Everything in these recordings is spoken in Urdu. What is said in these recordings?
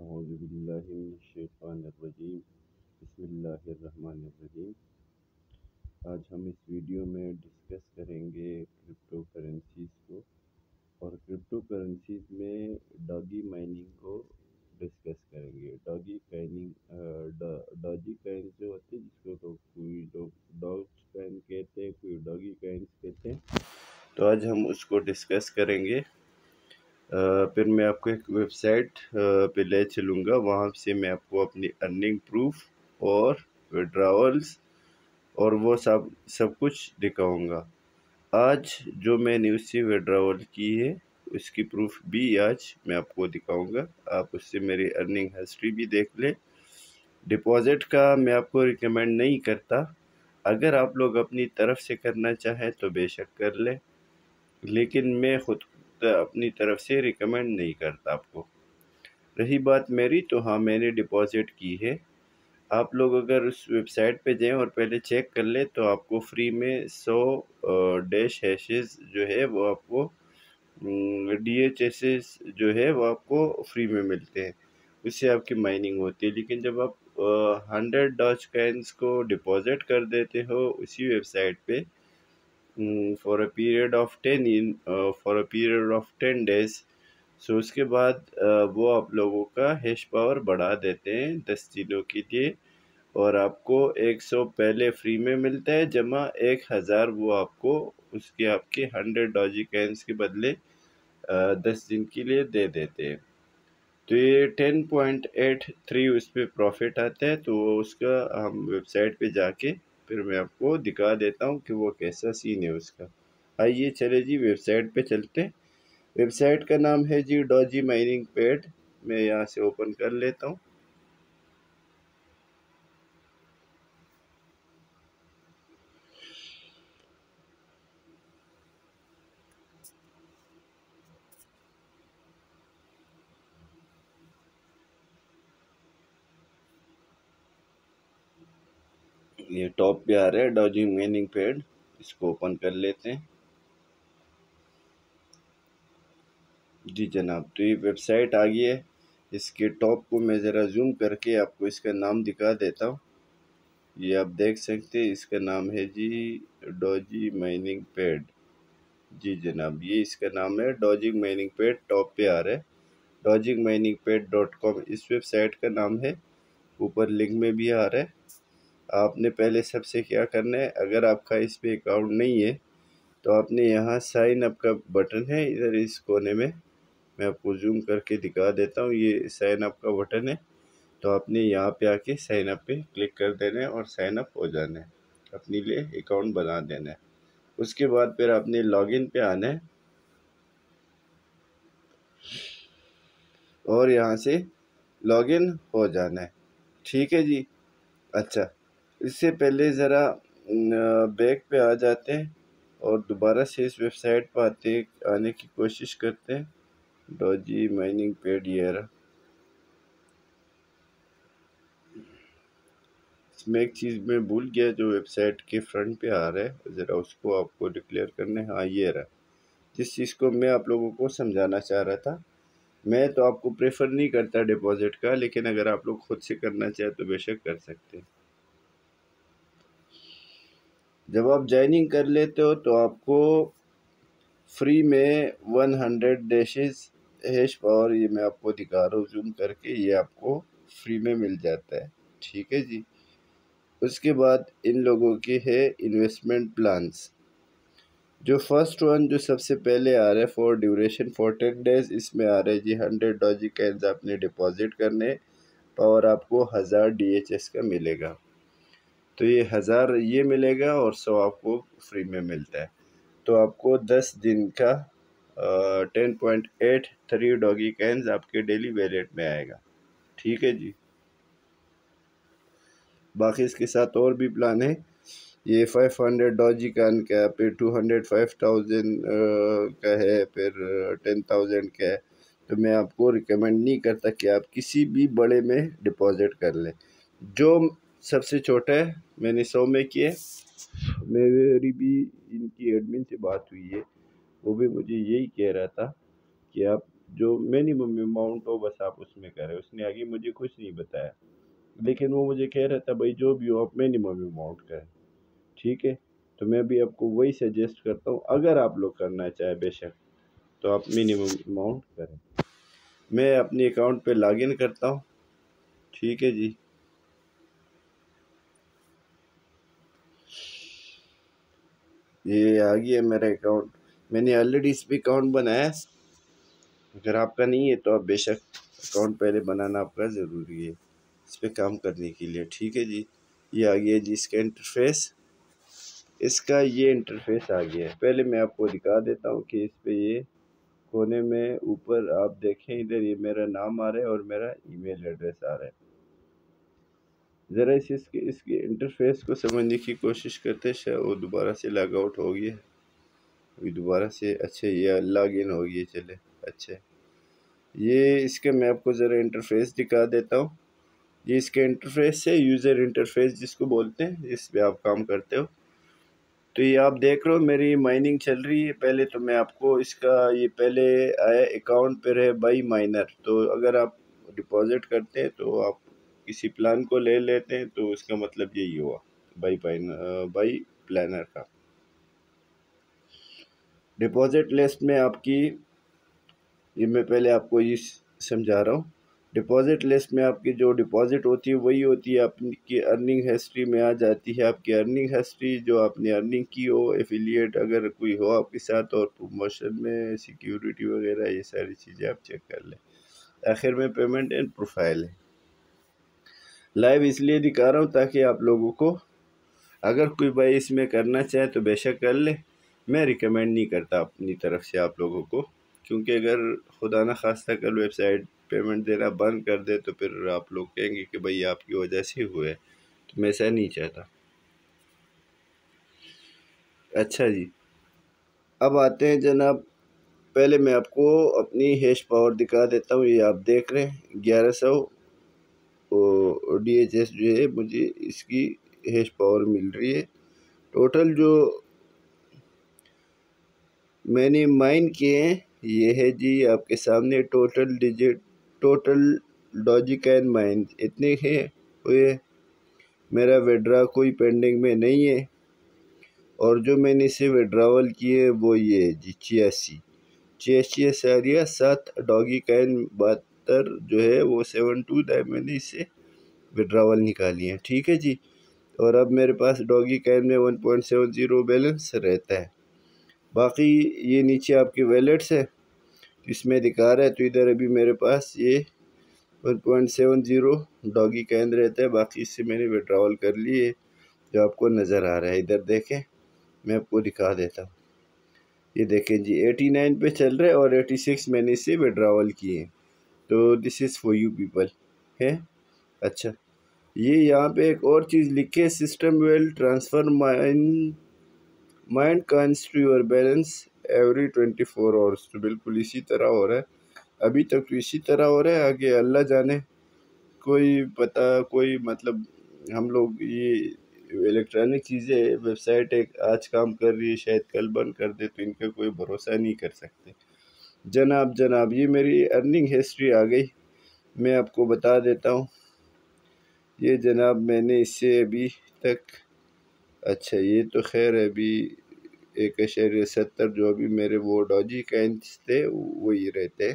اعوذ باللہ من الشیطان الرجیم بسم اللہ الرحمن الرحیم۔ آج ہم اس ویڈیو میں ڈسکس کریں گے کرپٹو کرنسیز کو، اور کرپٹو کرنسیز میں ڈاگی مائننگ کو ڈسکس کریں گے۔ ڈاگی کائنز جو ہوتے ہیں، جس کو کوئی لوگ ڈاگ کائن کہتے ہیں، کوئی ڈاگی کائنز کہتے ہیں، تو آج ہم اس کو ڈسکس کریں گے۔ پھر میں آپ کو ایک ویب سائٹ پہ لے چلوں گا، وہاں سے میں آپ کو اپنی ارننگ پروف اور وڈراولز اور وہ سب کچھ دکھاؤں گا۔ آج جو میں نے اس سے وڈراول کی ہے، اس کی پروف بھی آج میں آپ کو دکھاؤں گا۔ آپ اس سے میری ارننگ ہسٹری بھی دیکھ لیں۔ ڈپازٹ کا میں آپ کو ریکمینڈ نہیں کرتا، اگر آپ لوگ اپنی طرف سے کرنا چاہیں تو بے شک کر لیں، لیکن میں خود اپنی طرف سے ریکمینڈ نہیں کرتا آپ کو۔ رہی بات میری، تو ہاں میں نے ڈپازٹ کی ہے۔ آپ لوگ اگر اس ویب سائٹ پہ جائیں اور پہلے چیک کر لیں تو آپ کو فری میں 100 ڈیش ہیشز جو ہے وہ آپ کو ڈی ایچ ایس جو ہے وہ آپ کو فری میں ملتے ہیں، اس سے آپ کی مائننگ ہوتی ہے۔ لیکن جب آپ 100 ڈاج کائنز کو ڈپازٹ کر دیتے ہو اسی ویب سائٹ پہ for a period of 10 days, so اس کے بعد وہ آپ لوگوں کا ہیش پاور بڑھا دیتے ہیں 10 دنوں کے لیے، اور آپ کو 100 پہلے فری میں ملتا ہے جمع 1000 وہ آپ کو آپ کے 100 ڈاجی کائنز کے بدلے 10 دن کے لیے دے دیتے ہیں۔ تو یہ 10.83 اس پہ پروفٹ آتا ہے، تو اس کا ہم ویب سائٹ پہ جا کے پھر میں آپ کو دکھا دیتا ہوں کہ وہ کیسا سین ہے اس کا۔ آئیے چلے جی ویب سائٹ پہ چلتے ہیں۔ ویب سائٹ کا نام ہے جی ڈاجی مائننگ پیڈ۔ میں یہاں سے اوپن کر لیتا ہوں۔ یہ ٹاپ پہ آ رہا ہے ڈاجی مائننگ پیڈ، اس کو اوپن کر لیتے ہیں۔ جی جناب، تو یہ ویب سائٹ آ گئی ہے۔ اس کے ٹاپ کو میں ذرا زوم کر کے آپ کو اس کا نام دکھا دیتا ہوں۔ یہ آپ دیکھ سکتے ہیں، اس کا نام ہے جی ڈاجی مائننگ پیڈ۔ جی جناب، یہ اس کا نام ہے ڈاجی مائننگ پیڈ، ٹاپ پہ آ رہا ہے dogmeiningpad.com اس ویب سائٹ کا نام ہے، اوپر لنک میں بھی آ رہا ہے۔ آپ نے پہلے سب سے کیا کرنا ہے، اگر آپ کا اس پہ اکاؤنٹ نہیں ہے تو آپ نے یہاں سائن اپ کا بٹن ہے ادھر اس کونے میں آپ کو زوم کر کے دکھا دیتا ہوں۔ یہ سائن اپ کا بٹن ہے، تو آپ نے یہاں پہ آ کے سائن اپ پہ کلک کر دینا ہے اور سائن اپ ہو جانا ہے، اپنے لیے اکاؤنٹ بنا دینا ہے۔ اس کے بعد پھر آپ نے لاگ ان پہ آنا ہے اور یہاں سے لاگ ان ہو جانا ہے۔ ٹھیک ہے جی۔ اچھا، اس سے پہلے ذرا بیک پہ آ جاتے ہیں اور دوبارہ سے اس ویب سائٹ پہ آنے کی کوشش کرتے ہیں۔ ڈاجی مائننگ پیڈ یہ رہا۔ اس میں ایک چیز میں بھول گیا جو ویب سائٹ کے فرنٹ پہ آ رہا ہے، ذرا اس کو آپ کو ڈکلیئر کرنا ہے۔ ہاں یہ رہا، جس چیز کو میں آپ لوگوں کو سمجھانا چاہ رہا تھا۔ میں تو آپ کو پریفر نہیں کرتا ڈپازٹ کا، لیکن اگر آپ لوگ خود سے کرنا چاہیں تو بے شک کر سکتے ہیں۔ جب آپ جوائننگ کر لیتے ہو تو آپ کو فری میں 100 ڈیشز ہیش پاور، یہ میں آپ کو دکھا رہا ہوں زوم کر کے، یہ آپ کو فری میں مل جاتا ہے۔ ٹھیک ہے جی۔ اس کے بعد ان لوگوں کے ہے انویسٹمنٹ پلانز۔ جو فرسٹ ون جو سب سے پہلے آ رہا ہے فور ڈیوریشن فور 10 ڈیز، اس میں آ رہا ہے جی 100 ڈاجی کائنز آپ نے ڈپازٹ کرنے، اور آپ کو 1000 ڈی ایچ ایس کا ملے گا۔ تو یہ 1000 یہ ملے گا اور 100 آپ کو فری میں ملتا ہے۔ تو آپ کو 10 دن کا 10.83 ڈاگی کائنز آپ کے ڈیلی ویلیٹ میں آئے گا۔ ٹھیک ہے جی۔ باقی اس کے ساتھ اور بھی پلان ہے۔ یہ 500 ڈاجی کائن کا، پھر 205,000 کا ہے، پھر 10,000 کا ہے۔ تو میں آپ کو ریکمینڈ نہیں کرتا کہ آپ کسی بھی بڑے میں ڈپازٹ کر لیں۔ جو سب سے چھوٹا ہے میں نے 100 میں کیے، میری بھی ان کی ایڈمن سے بات ہوئی ہے، وہ بھی مجھے یہی کہہ رہا تھا کہ آپ جو منیمم اماؤنٹ ہو بس آپ اس میں کریں. اس نے آگے مجھے کچھ نہیں بتایا، لیکن وہ مجھے کہہ رہا تھا بھائی جو بھی ہو آپ منیمم اماؤنٹ کریں. ٹھیک ہے، تو میں بھی آپ کو وہی سجیسٹ کرتا ہوں، اگر آپ لوگ کرنا چاہیں بے شک تو آپ منیمم اماؤنٹ کریں. میں اپنی اکاؤنٹ پہ لاگ ان کرتا ہوں. ٹھیک ہے جی، یہ آ گیا میرا اکاؤنٹ. میں نے آلریڈی اس پہ اکاؤنٹ بنایا. اگر آپ کا نہیں ہے تو آپ بے شک اکاؤنٹ پہلے بنانا آپ کا ضروری ہے اس پہ کام کرنے کے لیے. ٹھیک ہے جی، یہ آ گیا جی اس کا انٹرفیس. اس کا یہ انٹرفیس آ گیا ہے. پہلے میں آپ کو دکھا دیتا ہوں کہ اس پہ یہ کونے میں اوپر آپ دیکھیں، ادھر یہ میرا نام آ رہا ہے اور میرا ای میل ایڈریس آ رہا ہے. ذرا اس کے انٹرفیس کو سمجھنے کی کوشش کرتے ہیں. شاید وہ دوبارہ سے لاگ آؤٹ ہو گیا، ابھی دوبارہ سے. اچھا یہ لاگ ان ہو گیا، چلے اچھا. یہ اس کے میں آپ کو ذرا انٹرفیس دکھا دیتا ہوں. یہ اس کے انٹرفیس ہے، یوزر انٹرفیس جس کو بولتے ہیں، جس پہ آپ کام کرتے ہو. تو یہ آپ دیکھ رہے ہو میری مائننگ چل رہی ہے. پہلے تو میں آپ کو اس کا یہ پہلے آیا اکاؤنٹ پہ ہے بائی مائنر. تو اگر آپ ڈپازٹ کرتے ہیں تو آپ کسی پلان کو لے لیتے ہیں تو اس کا مطلب یہی ہوا بائی پلانر کا. ڈپازٹ لسٹ میں آپ کی، یہ میں پہلے آپ کو یہ سمجھا رہا ہوں. ڈپازٹ لسٹ میں آپ کی جو ڈپازٹ ہوتی ہے وہی ہوتی ہے، آپ کی ارننگ ہسٹری میں آ جاتی ہے. آپ کی ارننگ ہسٹری جو آپ نے ارننگ کی ہو، ایفیلیٹ اگر کوئی ہو آپ کے ساتھ، اور پروموشن میں سیکیورٹی وغیرہ، یہ ساری چیزیں آپ چیک کر لیں. آخر میں پیمنٹ اینڈ پروفائل ہے. لائیو اس لیے دکھا رہا ہوں تاکہ آپ لوگوں کو اگر کوئی بھائی اس میں کرنا چاہے تو بے شک کر لے. میں ریکمینڈ نہیں کرتا اپنی طرف سے آپ لوگوں کو، کیونکہ اگر خدا نہ خواستہ کل ویب سائٹ پیمنٹ دینا بند کر دے تو پھر آپ لوگ کہیں گے کہ بھائی آپ کی وجہ سے ہوئے، تو میں ایسا نہیں چاہتا. اچھا جی، اب آتے ہیں جناب. پہلے میں آپ کو اپنی ہیش پاور دکھا دیتا ہوں. یہ آپ دیکھ رہے ہیں 1100 ڈی ایچ ایس جو ہے مجھے اس کی ہیش پاور مل رہی ہے. ٹوٹل جو میں نے مائن کیے ہیں یہ ہے جی آپ کے سامنے. ٹوٹل ڈاجی کین مائن اتنے ہیں ہوئے. میرا وڈرا کوئی پینڈنگ میں نہیں ہے، اور جو میں نے اسے وڈراول کیے وہ یہ ہے جی 86 ساریہ 7 ڈاگی کین 72 جو ہے وہ 72 میں نے اسے وڈراول نکالی ہیں. ٹھیک ہے جی، اور اب میرے پاس ڈاگی کین میں 1.70 بیلنس رہتا ہے. باقی یہ نیچے آپ کی ویلیٹس ہے اس میں دکھا رہا ہے، تو ادھر ابھی میرے پاس یہ 1.70 ڈاگی کین رہتا ہے. باقی اس سے میں نے وڈراول کر لی ہے جو آپ کو نظر آ رہا ہے. ادھر دیکھیں، میں آپ کو دکھا دیتا ہوں. یہ دیکھیں جی 89 پہ چل رہے اور 86 میں نے اسے وڈراول کیے ہیں. تو this is for you people ہے. اچھا، یہ یہاں پہ ایک اور چیز لکھے، system will transfer mind coins to your balance every 24 hours. تو بالکل اسی طرح ہو رہا ہے ابھی تک، تو اسی طرح ہو رہا ہے. آگے اللہ جانے، کوئی پتہ، کوئی مطلب. ہم لوگ یہ الیکٹرانک چیزیں، ویب سائٹ ایک آج کام کر رہی ہے شاید کل بند کر دے، تو ان کا کوئی بھروسہ نہیں کر سکتے. جناب یہ میری ارننگ ہسٹری آ گئی، میں آپ کو بتا دیتا ہوں. یہ جناب میں نے اس سے ابھی تک، اچھا یہ تو خیر ابھی 1.70 جو ابھی میرے وہ ڈاجی کائنس تھے وہی رہتے.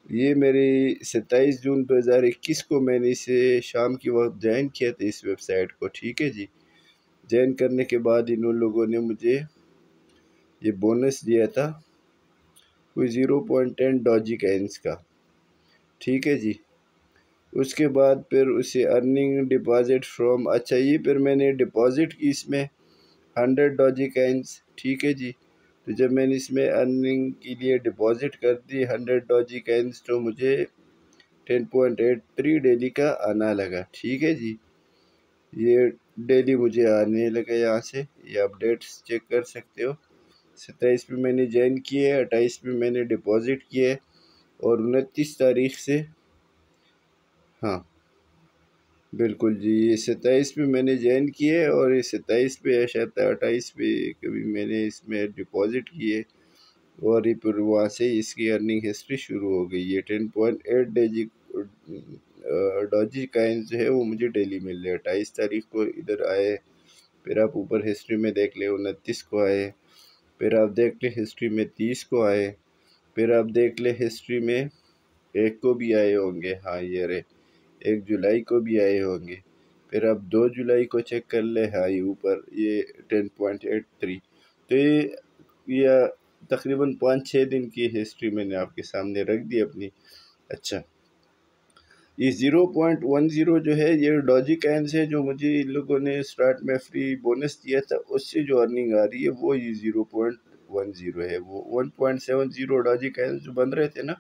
یہ میری 27 جون 2021 کو میں نے اسے شام کی وقت جوائن کیا تھا اس ویب سائٹ کو. ٹھیک ہے جی، جوائن کرنے کے بعد انہوں لوگوں نے مجھے یہ بونس دیا تھا کوئی 0.10 ڈاجی کائنس کا. ٹھیک ہے جی، اس کے بعد پھر اسے ارننگ ڈپازٹ فرام، اچھا یہ پھر میں نے ڈپازٹ کی اس میں 100 ڈاجی کائنس. ٹھیک ہے جی، تو جب میں نے اس میں ارننگ کے لیے ڈپازٹ کر دی 100 ڈاجی کائنس، تو مجھے 10.83 ڈیلی کا آنا لگا. ٹھیک ہے جی، یہ ڈیلی مجھے آنے لگا یہاں سے. یہ اپڈیٹس چیک کر سکتے ہو. 27 پہ میں نے جوائن کیے، 28 پہ میں نے ڈپازٹ کیے، اور 29 تاریخ سے، ہاں بالکل جی، یہ 27 پہ میں نے جوائن کیے، اور یہ 27 پہ یا شاید 28 پہ کبھی میں نے اس میں ڈپازٹ کیے. اور یہ پھر وہاں سے اس کی ارننگ ہسٹری شروع ہو گئی ہے۔ 10.8 ڈاجی کائنز جو ہے وہ مجھے ڈیلی مل رہے 28 تاریخ کو ادھر آئے، پھر آپ اوپر ہسٹری میں دیکھ لیں 29 کو آئے، پھر آپ دیکھ لیں ہسٹری میں 30 کو آئے، پھر آپ دیکھ لیں ہسٹری میں 1 کو بھی آئے ہوں گے، ہاں یہ رہے 1 جولائی کو بھی آئے ہوں گے، پھر آپ 2 جولائی کو چیک کر لیں، ہاں یہ اوپر یہ 10.83، تو یہ تقریباً 5-6 دن کی ہسٹری میں نے آپ کے سامنے رکھ دی اپنی۔ اچھا، یہ 0.10 جو ہے یہ ڈاجی کائنز ہے جو مجھے ان لوگوں نے سٹارٹ میں فری بونس دیا تھا، اس سے جو ارننگ آ رہی ہے وہ یہ 0.10 ہے، وہ 1.70 ڈاجی کائنز جو بن رہے تھے نا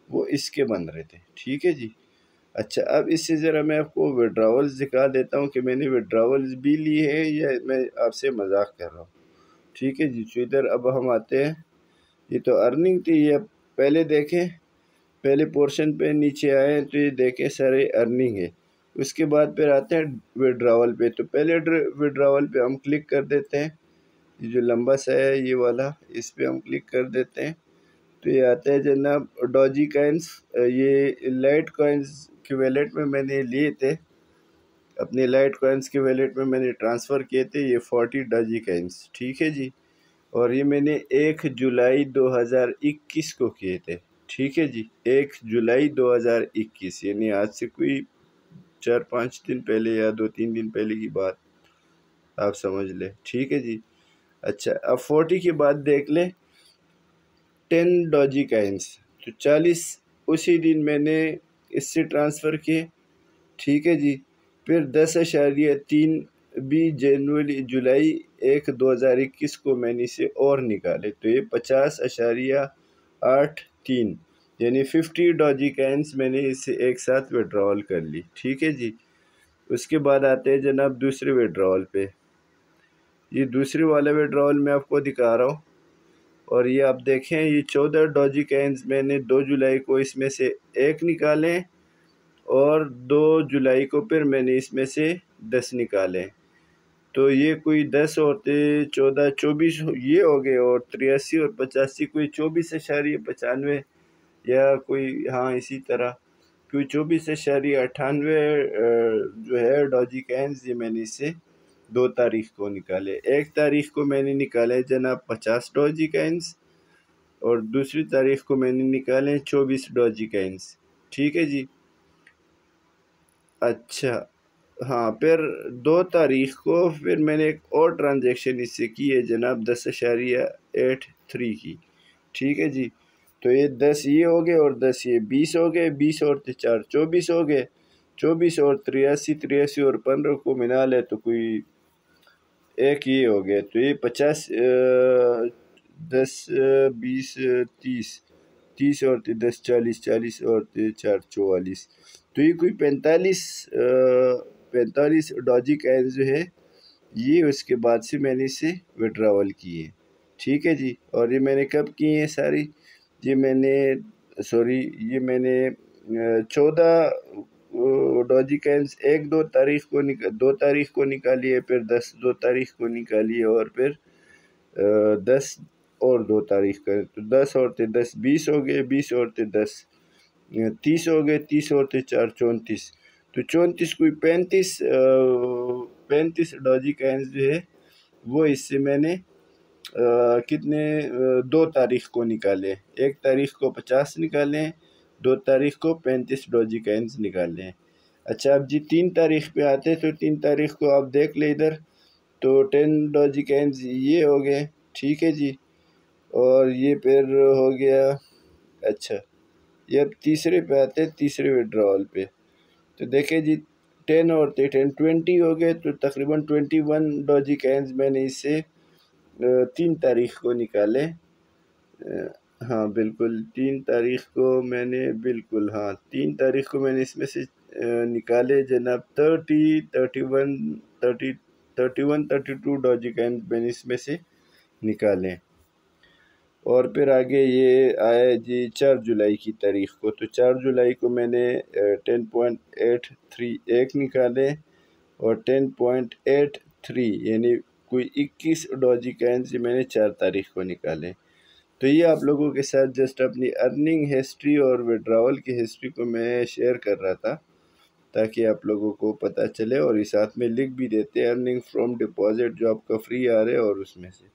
وہ اس کے بن رہے تھے، ٹھیک ہے جی۔ اچھا، اب اس سے ذرا میں آپ کو وڈراولز دکھا دیتا ہوں کہ میں نے وڈراولز بھی لی ہے یا میں آپ سے مذاق کر رہا ہوں، ٹھیک ہے جی۔ تو ادھر اب ہم آتے ہیں، یہ تو ارننگ تھی، یہ پہلے دیکھیں، پہلے پورشن پہ نیچے آئے تو یہ دیکھیں سارے ارننگ ہے، اس کے بعد پھر آتے ہیں وڈراول پہ، تو پہلے وڈراول پہ ہم کلک کر دیتے ہیں، یہ جو لمبا سا ہے یہ والا، اس پہ ہم کلک کر دیتے ہیں تو یہ آتا ہے جناب ڈاجی کائنز، یہ لائٹ کوائنز کے ویلیٹ میں نے لیے تھے، اپنے لائٹ کوائنز کے ویلیٹ میں نے ٹرانسفر کیے تھے، یہ 40 ڈاجی کائنز، ٹھیک ہے جی۔ اور یہ میں نے 1 جولائی 2021 کو کیے تھے، ٹھیک ہے جی، 1 جولائی 2021، یعنی آج سے کوئی 4-5 دن پہلے یا 2-3 دن پہلے کی بات آپ سمجھ لیں، ٹھیک ہے جی۔ اچھا، اب 40 کے بعد دیکھ لیں 10 ڈاجی کائنز، تو 40 اسی دن میں نے اس سے ٹرانسفر کیے، ٹھیک ہے جی۔ پھر 10.3 بھی جولائی 1 2021 کو میں نے اسے اور نکالے، تو یہ 50.83 یعنی 50 ڈاجی کائنز میں نے اسے ایک ساتھ وڈراول کر لی، ٹھیک ہے جی۔ اس کے بعد آتے ہیں جناب دوسرے وڈراول پہ، یہ دوسرے والا وڈراول میں آپ کو دکھا رہا ہوں، اور یہ آپ دیکھیں یہ 14 ڈاجی کائنز میں نے 2 جولائی کو اس میں سے 1 نکالے، اور 2 جولائی کو پھر میں نے اس میں سے 10 نکالے، تو یہ کوئی 10 اور 14 24 یہ ہو گئے، اور 83 اور 85 کوئی 24.95 یا کوئی ہاں اسی طرح کوئی 24.98 جو ہے ڈاجی کائنز، یہ میں نے اس سے 2 تاریخ کو نکالے، 1 تاریخ کو میں نے نکالے جناب 50 ڈاجی کائنز، اور دوسری تاریخ کو میں نے نکالے 24 ڈاجی کائنز، ٹھیک ہے جی۔ اچھا ہاں، پھر 2 تاریخ کو پھر میں نے ایک اور ٹرانزیکشن اس سے کی ہے جناب 10.83 کی، ٹھیک ہے جی۔ تو یہ 10 یہ ہو گئے اور 10 یہ 20 ہو گئے، 20 اور 4 24 ہو گئے، 24 اور 83 اور 15 کو ملا لے تو کوئی ایک یہ ہو گیا، تو یہ 50 10 20 30 اور 10 40 40 اور 4 44، تو یہ کوئی 45 ڈاجی کائنز جو ہے یہ اس کے بعد سے میں نے اسے وڈراول کیے، ٹھیک ہے جی۔ اور یہ میں نے کب کیے ہیں ساری، یہ میں نے 14 ڈاجی کائنز 2 تاریخ کو نکالی ہے، پھر 10 2 تاریخ کو نکالی ہے، اور پھر 10 اور 2 تاریخ کا، تو 10 اور 10 20 ہو گئے، 20 اور 10 30 ہو گئے، 30 اور 4 34، تو 34 کوئی 35 ڈاجی کائنز جو ہے وہ اس سے میں نے کتنے 2 تاریخ کو نکالے، 1 تاریخ کو 50 نکالے ہیں، 2 تاریخ کو 35 ڈاجی کائنز نکالے ہیں۔ اچھا، اب جی 3 تاریخ پہ آتے تو 3 تاریخ کو آپ دیکھ لیں ادھر، تو 10 ڈاجی کائنز یہ ہو گئے، ٹھیک ہے جی، اور یہ پھر ہو گیا۔ اچھا، یہ اب تیسرے پہ آتے ہیں، تیسرے وڈراول پہ، تو دیکھیں جی 10 اور 10 20 ہو گئے، تو تقریباً 21 ڈاجی کائنز میں نے اس سے 3 تاریخ کو نکالے، ہاں بالکل 3 تاریخ کو میں نے، بالکل ہاں 3 تاریخ کو میں نے اس میں سے نکالے جناب 32 ڈاجی کائنز میں نے اس میں سے نکالے، اور پھر آگے یہ آیا جی 4 جولائی کی تاریخ کو، تو 4 جولائی کو میں نے 10.83 ایک نکالے، اور 10.83 یعنی کوئی 21 ڈاجی کائنز میں نے 4 تاریخ کو نکالے، تو یہ آپ لوگوں کے ساتھ جسٹ اپنی ارننگ ہسٹری اور وڈراول کی ہسٹری کو میں شیئر کر رہا تھا تاکہ آپ لوگوں کو پتہ چلے، اور اس ساتھ میں لکھ بھی دیتے ارننگ فرام ڈپازٹ جو آپ کا فری آ رہا ہے، اور اس میں سے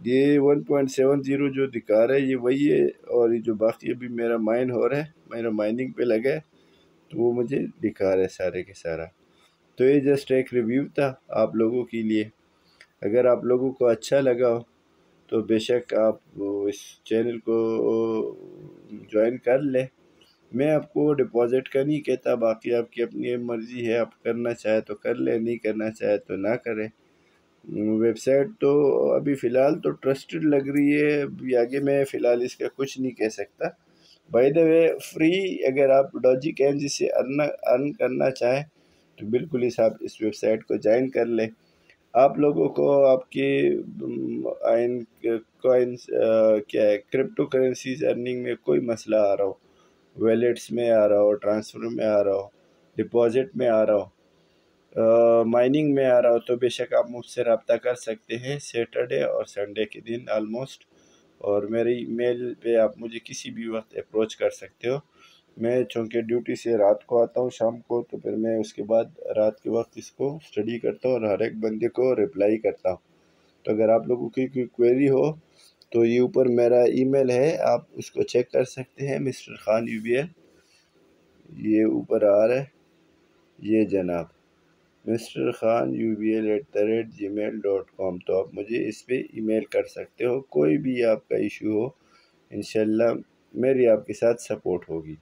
یہ 1.70 جو دکھا رہا ہے یہ وہی ہے، اور یہ جو باقی ابھی میرا مائن ہو رہا ہے، میرا مائننگ پہ لگا ہے تو وہ مجھے دکھا رہا ہے سارے کے سارا۔ تو یہ جسٹ ایک ریویو تھا آپ لوگوں کے لیے، اگر آپ لوگوں کو اچھا لگا ہو تو بے شک آپ اس چینل کو جوائن کر لیں۔ میں آپ کو ڈپازٹ کا نہیں کہتا، باقی آپ کی اپنی مرضی ہے، آپ کرنا چاہے تو کر لیں، نہیں کرنا چاہے تو نہ کریں۔ ویب سائٹ تو ابھی فی الحال تو ٹرسٹڈ لگ رہی ہے، ابھی آگے میں فی الحال اس کا کچھ نہیں کہہ سکتا۔ بائی دا وے فری اگر آپ ڈاجی کینجی سے ارن کرنا چاہیں تو بالکل اس ویب سائٹ کو جوائن کر لیں۔ آپ لوگوں کو آپ کے کوائنس کیا ہے کرپٹو کرنسیز ارننگ میں کوئی مسئلہ آ رہا ہو، ویلیٹس میں آ رہا ہو، ٹرانسفر میں آ رہا ہو، ڈپازٹ میں آ رہا ہو، مائننگ میں آ رہا ہو، تو بے شک آپ مجھ سے رابطہ کر سکتے ہیں سیٹرڈے اور سنڈے کے دن آلموسٹ، اور میری ای میل پہ آپ مجھے کسی بھی وقت اپروچ کر سکتے ہو۔ میں چونکہ ڈیوٹی سے رات کو آتا ہوں شام کو، تو پھر میں اس کے بعد رات کے وقت اس کو اسٹڈی کرتا ہوں اور ہر ایک بندے کو رپلائی کرتا ہوں۔ تو اگر آپ لوگوں کی کوئی کوئری ہو تو یہ اوپر میرا ای میل ہے، آپ اس کو چیک کر سکتے ہیں، مسٹر خان UBL، یہ اوپر آ رہا ہے، یہ جناب مسٹر خان UBL@gmail.com، تو آپ مجھے اس پہ ای میل کر سکتے ہو، کوئی بھی آپ کا ایشو ہو انشاءاللہ میری آپ کے ساتھ سپورٹ ہوگی۔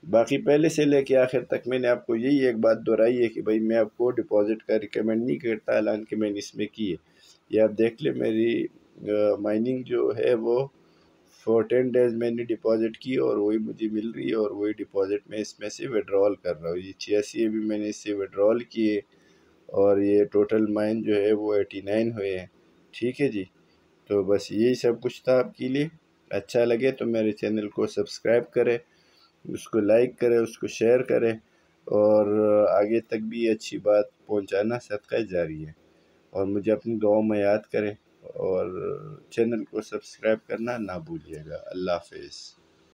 باقی پہلے سے لے کے آخر تک میں نے آپ کو یہی ایک بات دہرائی ہے کہ بھائی میں آپ کو ڈپازٹ کا ریکمینڈ نہیں کرتا، حالانکہ میں نے اس میں کی ہے۔ یہ آپ دیکھ لیں، میری مائننگ جو ہے وہ فور 10 ڈیز میں نے ڈپازٹ کی اور وہی مجھے مل رہی ہے، اور وہی ڈپازٹ میں اس میں سے وڈرول کر رہا ہوں۔ یہ 86 ابھی میں نے اس سے وڈرول کیے، اور یہ ٹوٹل مائن جو ہے وہ 89 ہوئے ہیں۔ ٹھیک ہے جی، تو بس یہی سب کچھ تھا آپ کے لیے۔ اچھا لگے تو میرے چینل کو سبسکرائب کرے، اس کو لائک کرے، اس کو شیئر کرے، اور آگے تک بھی اچھی بات پہنچانا صدقہ جاری ہے، اور مجھے اپنی دعاؤں میں یاد کریں، اور چینل کو سبسکرائب کرنا نہ بھولیے گا۔ اللہ حافظ۔